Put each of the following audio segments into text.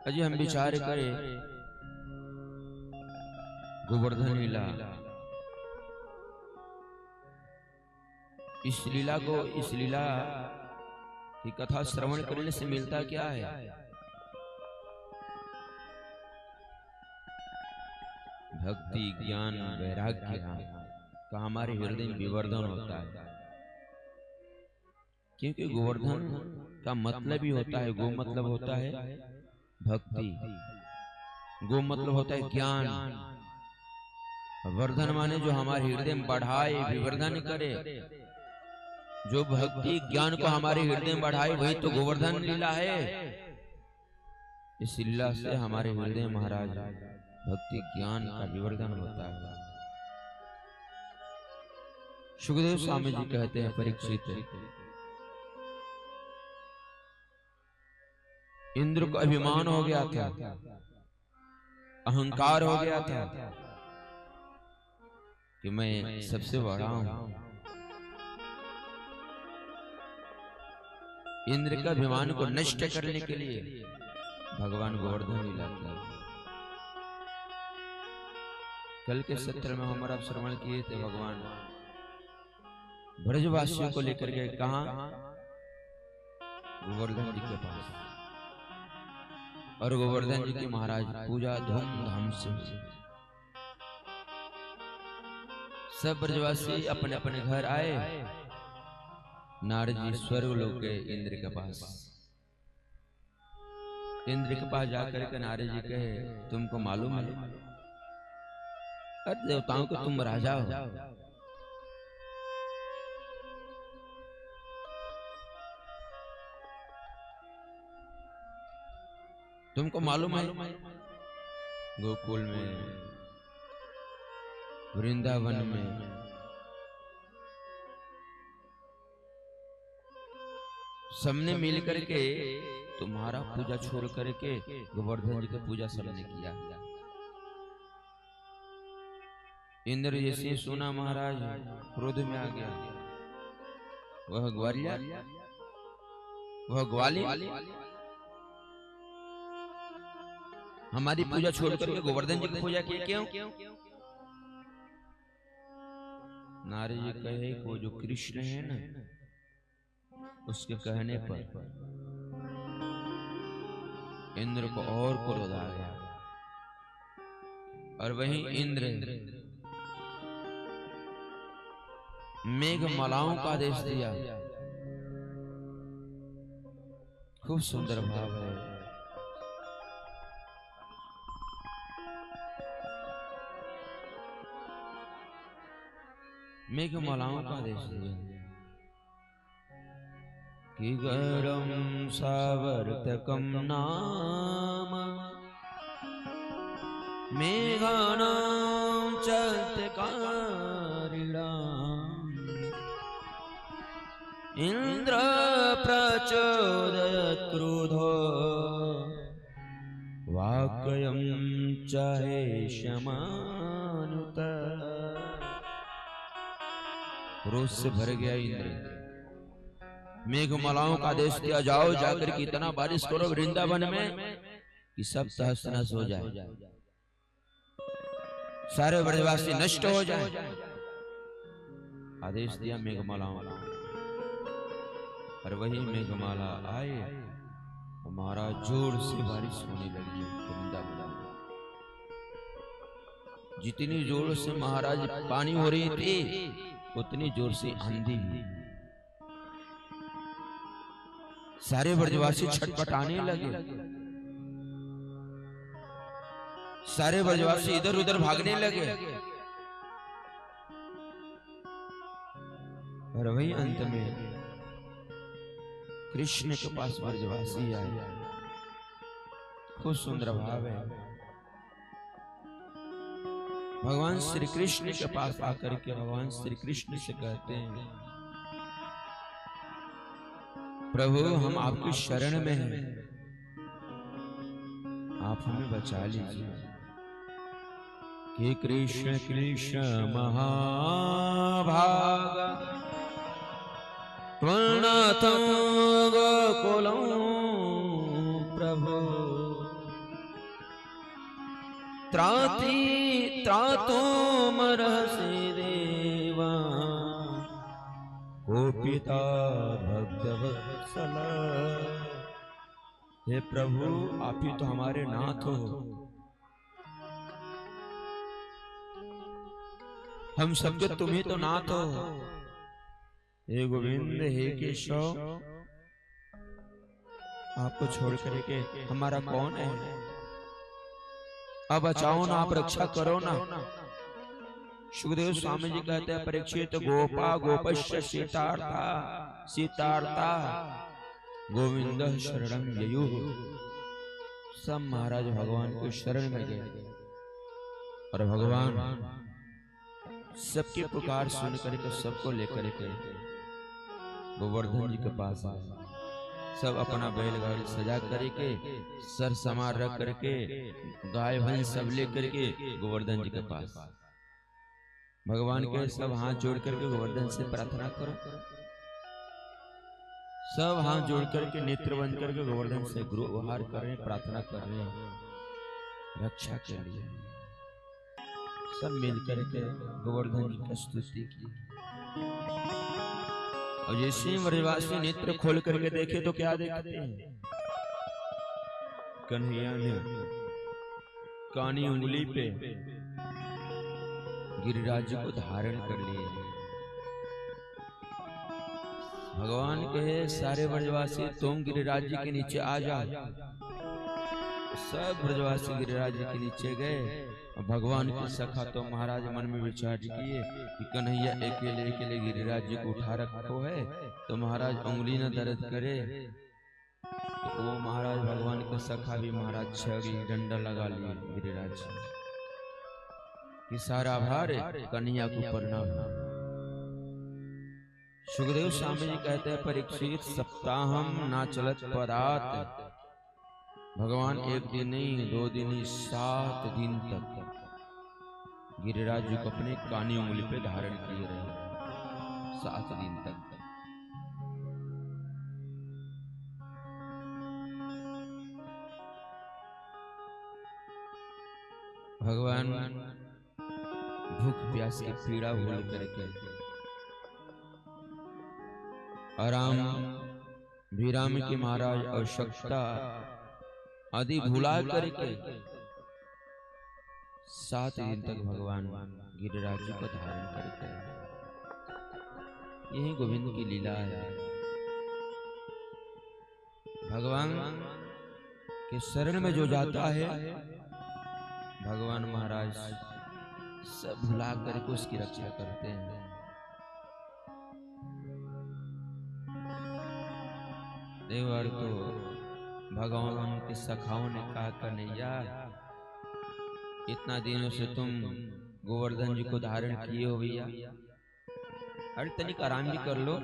अजी हम विचार करें गोवर्धन लीला, इस लीला को, इस लीला की कथा श्रवण करने से मिलता क्या है? भक्ति, ज्ञान, वैराग्य का हमारे हृदय में विवर्धन होता है। क्योंकि गोवर्धन का मतलब ही होता है, गो मतलब होता है भक्ति, गो मतलब होता है ज्ञान, वर्धन माने जो हमारे हृदय में बढ़ाए, विवर्धन करे। जो भक्ति ज्ञान को हमारे हृदय में बढ़ाए वही तो गोवर्धन लीला है। इस लीला से हमारे हृदय महाराज भक्ति ज्ञान का विवर्धन होता है। सुखदेव स्वामी जी कहते हैं, परीक्षित, इंद्र को अभिमान हो गया था, अहंकार हो गया था कि मैं सबसे बड़ा हूं। इंद्र का अभिमान को नष्ट करने के लिए भगवान गोवर्धन लीला की। कल के सत्र में हमारा श्रवण किए थे, भगवान ब्रजवासियों को लेकर गए कहां? गोवर्धन जी के पास। और गोवर्धन जी की महाराज पूजा धूमधाम से हुई। सब ब्रजवासी अपने अपने घर आए। नारद जी स्वर्ग लोक गए इंद्र के पास। इंद्र के पास जाकर के नारद जी कहे, तुमको मालूम है अरे देवताओं को तुम राजा हो, तुमको मालूम है गोकुल में, वृंदावन में सबने मिल करके तुम्हारा पूजा छोड़ करके गोवर्धन जी की पूजा सबने किया। इंद्र जैसे सुना महाराज क्रोध में आ गया। वह ग्वालिया, वह ग्वाली हमारी पूजा छोड़ करके गोवर्धन जी की पूजा की क्यों? नारद जी कहे वो जो कृष्ण है ना, उसके कहने पर इंद्र को और क्रोध आ गया। और वहीं इंद्र मेघमालाओं का आदेश दिया। खूब सुंदर भाव है। मेघमालाओं का आदेश दिया कि गरम सावर्तकम नाम मेघानां चत्कारिणाम् इंद्र प्रचोदयत् क्रोधो वाक्यं चाहे शमानुत। क्रोध से भर गया इंद्र। मेघमालाओं का आदेश दिया, जाओ जाकर के इतना बारिश करो वृंदावन में कि सब तहस नहस हो जाए, सारे ब्रजवासी नष्ट हो जाए। आदेश दिया मेघमालाओं का। और वही मेघमाला आए, हमारा जोर से बारिश होने लगी वृंदावन में। जितनी जोर से महाराज पानी हो रही थी, उतनी जोर से आंधी हुई। सारे ब्रजवासी छटपटाने लगे। सारे ब्रजवासी इधर उधर भागने लगे। और वही अंत में कृष्ण के पास ब्रजवासी आए। खूब सुंदर भाव है। भगवान श्री कृष्ण के पास आकर के भगवान श्री कृष्ण से कहते हैं, प्रभु हम आपकी शरण में हैं, आप हमें बचा लीजिए। कि कृष्ण कृष्ण महाभागा त्वन्नाथं गोकुलं प्रभो त्राति त्रातोमर्हसि देवा ओ पिता भक्तवत्सल। हे प्रभु आप ही तो हमारे नाथ हो, हम सबके तुम ही तो नाथ हो। हे गोविंद हे केशव आपको छोड़ करके हमारा कौन है? अब बचाओ ना, आप रक्षा करो ना। सुखदेव स्वामी जी कहते हैं परीक्षित गोपा गोपश्य सीतार्था सीतार्था गोविंद शरणं ययुः। सब महाराज भगवान को शरण में गए और भगवान सबकी पुकार सुन करके सबको लेकर के गोवर्धन जी के पास आए। सब अपना बैलगाड़ी सजा करके सर समार रख करके गाय भैंस सब लेकर के गोवर्धन जी के पास। भगवान के सब हाथ जोड़ करके गोवर्धन से प्रार्थना करो। सब हाथ जोड़ करके नेत्र बंद करके गोवर्धन से गुहार कर रहे, प्रार्थना कर रहे हैं रक्षा के लिए। सब मिल करके गोवर्धन जी की स्तुति की। और जैसे व्रजवासी नेत्र खोल करके देखे तो क्या देखते हैं? कन्हैया ने कानी उंगली पे गिरिराज जी को धारण कर लिए। भगवान कहे सारे व्रजवासी तुम गिरिराज जी के नीचे आ जाओ। सब व्रजवासी गिरिराज जी के नीचे गए। भगवान के सखा तो महाराज मन में विचार किए कि कन्हैया अकेले अकेले गिरिराज जी को उठा रखो है तो महाराज उंगली न दर्द करे। तो वो महाराज भगवान के सखा भी महाराज छड़ी डंडा लगा लिए गिरिराज कि सारा भार कन्हैया को प्रणाम। सुखदेव स्वामी जी कहते हैं परीक्षित सप्ताहम ना चलत पदात। भगवान एक दिन नहीं 2 दिन नहीं 7 दिन तक गिरिराज जी को अपने कानी उंगली पे धारण किए रहे। 7 दिन तक। भगवान भूख प्यास की पीड़ा भूल करके आराम विराम की महाराज आवश्यकता आदि भुला करके 7 दिन तक भगवान गिरिराज जी को धारण करते हैं। यही गोविंद की लीला है। भगवान के शरण में जो जाता है भगवान महाराज सब भुला करके उसकी रक्षा करते हैं। देवर तो भगवान के सखाओं ने कहा कन्हैया इतना दिनों से तुम गोवर्धन जी को धारण किए हो भैया, अरे तनिक आराम भी कर लो।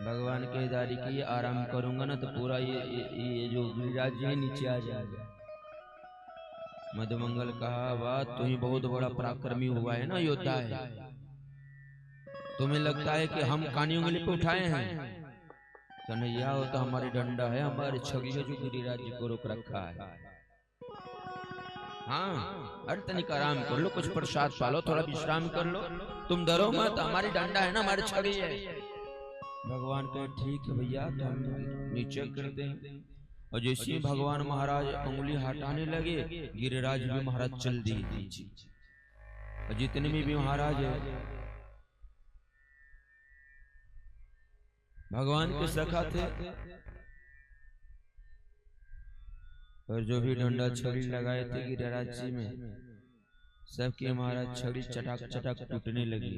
भगवान के दारी की आराम करूंगा ना तो पूरा ये जो गिरिराज जी नीचे आ जाएगा। मधुमंगल कहा बात तुम्हें बहुत बड़ा पराक्रमी हुआ है ना, योद्धा है। तुम्हें लगता है कि हम कानी उंगली पे उठाए हैं? कन्हैया हो तो हमारी डंडा है, हमारी छवि है जो गिरिराज जी को रोक रखा है। हाँ अरे तनिक आराम कर लो, कुछ प्रसाद पालो, थोड़ा विश्राम कर लो, तुम डरो मत, हमारी डंडा है ना, हमारी छवि है। भगवान कहे ठीक है भैया तो हम नीचे करते हैं। और जैसे ही भगवान महाराज उंगली हटाने लगे गिरिराज भी महाराज चल दिए नीचे। और जितने भी महाराज भगवान के सखा थे और जो भी डंडा छड़ी लगाए थे गिरिराज जी में सबके महाराज छड़ी चटाक चटाक टूटने लगी।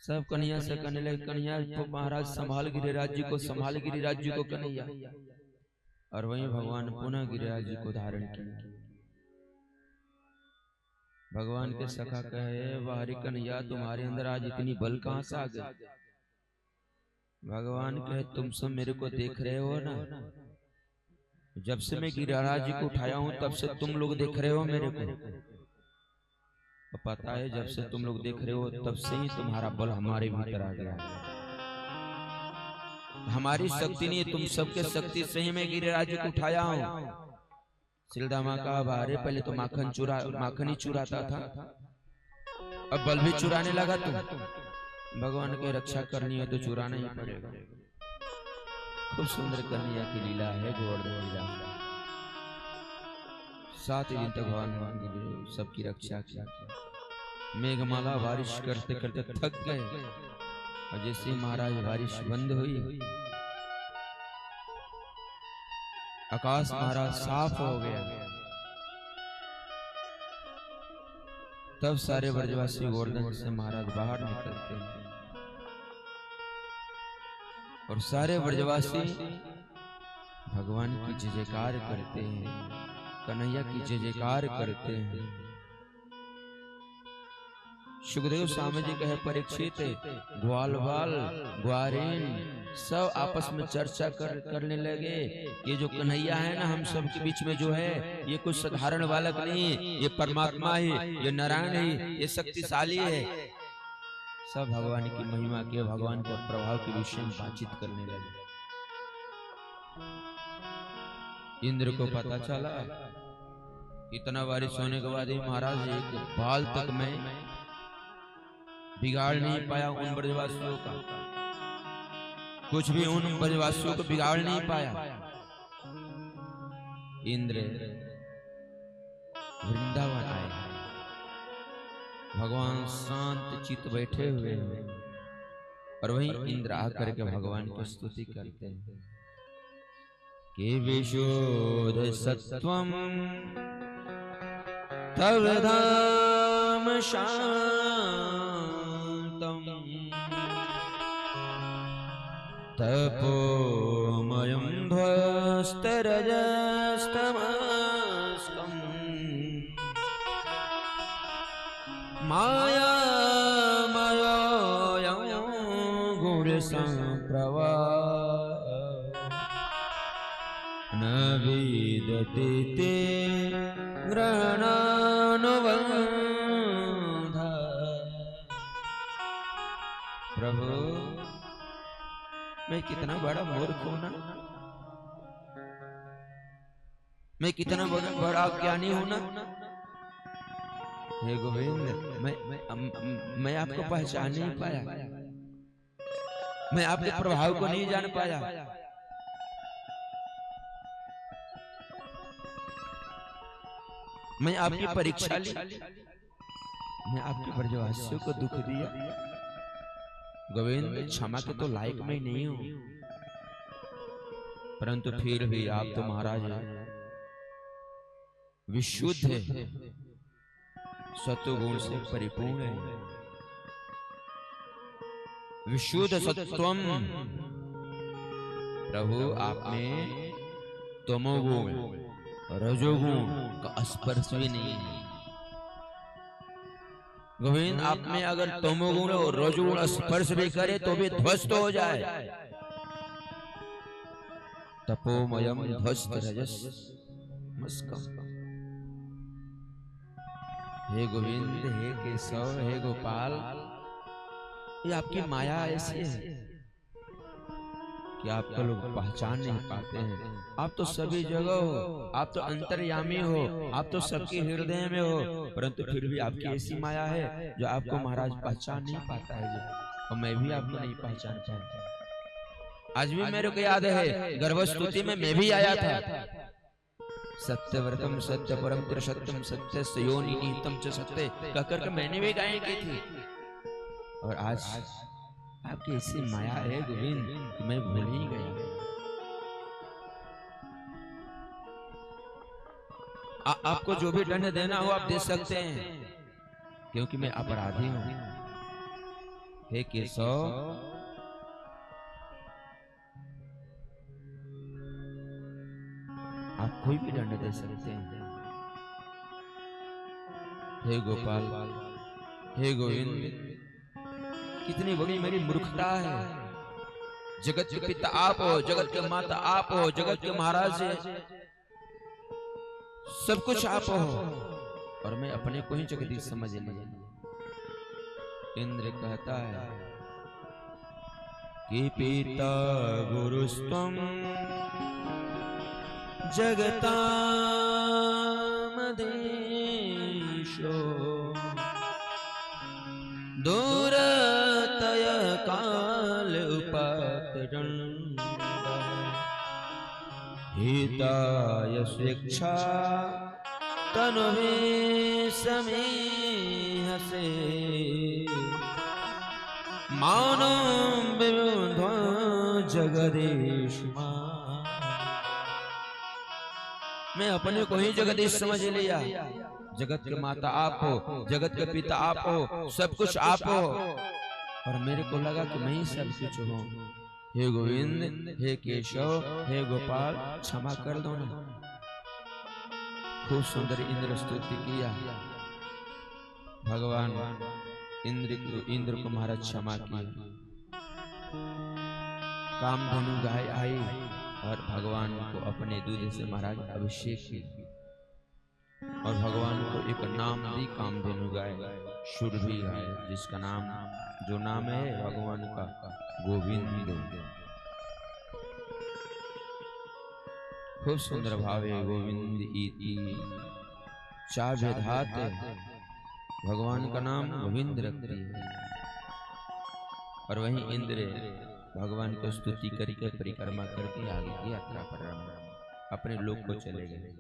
सब कन्हैया से कहने लगे कन्हैया तो महाराज संभाल गिरिराज जी को, संभाल गिरिराज जी को कन्हैया। और वहीं भगवान पुनः गिरिराज जी को धारण किया। भगवान के सखा कहे वाहरी कन्हैया तुम्हारे अंदर आज इतनी बल कहां से आ गई? भगवान कहे तुम सब मेरे को देख रहे हो ना, जब से मैं गिरिराज जी को उठाया हूं तब से तुम लोग देख रहे हो मेरे को। तो पता है जब से तुम लोग देख रहे हो तब से ही तुम्हारा बल हमारे भीतर आ गया। हमारी शक्ति नहीं, तुम सबके शक्ति से ही मैं गिरिराज जी को उठाया हूं। सिलदामा का बारे पहले तो माखन ही चुराता था, अब बल भी चुराने लगा। तुम भगवान की रक्षा करनी है तो चुराना ही पड़ेगा। खूब सुंदर कन्हैया की लीला है गोवर्धन लीला। 7 दिन तक भगवान सबकी रक्षा की। मेघमाला बारिश करते करते थक गए और जैसे महाराज बारिश बंद हुई, आकाश महाराज साफ हो गया, तब सारे ब्रजवासी गोवर्धन से महाराज बाहर निकलते हैं और सारे ब्रजवासी भगवान की जय जयकार करते हैं, कन्हैया की जय जयकार करते हैं। सुखदेव स्वामी जी कहे परीक्षित, ग्वालवाल ग्वारेन सब आपस में चर्चा करने लगे, ये जो कन्हैया है ना हम सब के बीच में जो है, ये कुछ साधारण बालक नहीं, ये परमात्मा है, ये नारायण है, ये शक्तिशाली है। सब भगवान की महिमा के, भगवान के प्रभाव के विषय में बातचीत करने लगे। इंद्र को पता चला, इतना बारिश होने के बाद ही महाराज एक बाल तक में बिगाड़ नहीं पाया उन ब्रजवासियों का, कुछ भी उन ब्रजवासियों को बिगाड़ नहीं पाया। इंद्र वृंदावन आए, भगवान शांत चित्त बैठे हुए हैं और वहीं इंद्र आकर के भगवान की स्तुति करते हैं कि विशुद्ध सत्वम तव धाम शांतम तपोमयं ध्वस्तरजस्तमस्कम् मायामयोऽयं गुणसम्प्रभा न विदते ते ग्रहणानुबन्धः। प्रभु मैं कितना बड़ा मूर्ख हूं ना, मैं कितना बड़ा ज्ञानी हूं ना। हे गोविंद मैं आपको पहचान नहीं पाया, मैं आपके प्रभाव को नहीं जान पाया। मैं आपकी परीक्षा ली, मैं आपके ब्रजवासियों को दुख दिया। गोविंद क्षमा के तो लायक मैं नहीं हूं, परंतु फिर भी आप तो महाराज विशुद्ध है, सत्वगुण से परिपूर्ण है, विशुद्ध सत्वम। प्रभु आप में तमोगुण रजोगुण का स्पर्श भी नहीं है। गोविंद आप में अगर तमोगुण और रजोगुण स्पर्श भी करे तो भी ध्वस्त हो जाए। तपोमयम ध्वस्त रजस्तमस्कम्। हे गोविंद, हे केशव, हे गोपाल, ये आपकी माया ऐसी है कि आपको लोग पहचान नहीं पाते हैं। आप तो सभी जगह हो, आप तो अंतर्यामी हो, आप तो सबके हृदय में हो, परंतु फिर भी आपकी ऐसी माया है जो आपको महाराज पहचान नहीं पाता है जी। और मैं भी आपको नहीं पहचान पाता। आज भी मेरे को याद है गर्भस्तुति में मैं भी आया था। सत्यव्रतम सत्य परम त्रिसत्यम सत्य सयोनि निहितम च सत्य कहकर के मैंने भी गायन की थी। और आज आपकी ऐसी माया है गोविंद कि मैं भूल ही गया। आपको जो भी दंड देना हो आप दे सकते हैं, क्योंकि मैं अपराधी हूं। हे केशव, आप कोई भी दंड दे सकते हैं। हे गोपाल, हे गोविंद, कितनी बड़ी मेरी मूर्खता है। जगत के पिता आप हो, जगत के माता आप हो, जगत के महाराज सब कुछ आप हो, और मैं अपने को ही जगदीश समझ लिया। इंद्र कहता है कि पिता गुरुस्त्वं जगतामदेशो दूरतय काल उपतरंग हिताय स्वेच्छा तनुवे समेहसे मानव विरुद्ध जगदीश। मैं अपने को ही जगदीश समझ लिया। जगत के माता आप हो, जगत के पिता आप हो, सब कुछ आप हो, और मेरे को लगा कि मैं ही सब कुछ हूँ। हे गोविंद, हे केशव, हे गोपाल, क्षमा कर दो ना। खूब सुंदर इंद्र स्तुति किया। भगवान इंद्र को महाराज क्षमा किया। कामधेनु गाय आई और भगवान को अपने दूध से महाराज अभिषेक किया, और भगवान को एक नाम दी कामधेनु गाय, सुरभि गाय, जिसका नाम, जो नाम है भगवान का गोविंद। खूब सुंदर भाव है। गोविंद इति चाभ्यधात, भगवान का नाम गोविंद रखती है। और वहीं इंद्र भगवान को स्तुति करके परिक्रमा करके आगे की यात्रा पर अपने लोक को चले गए।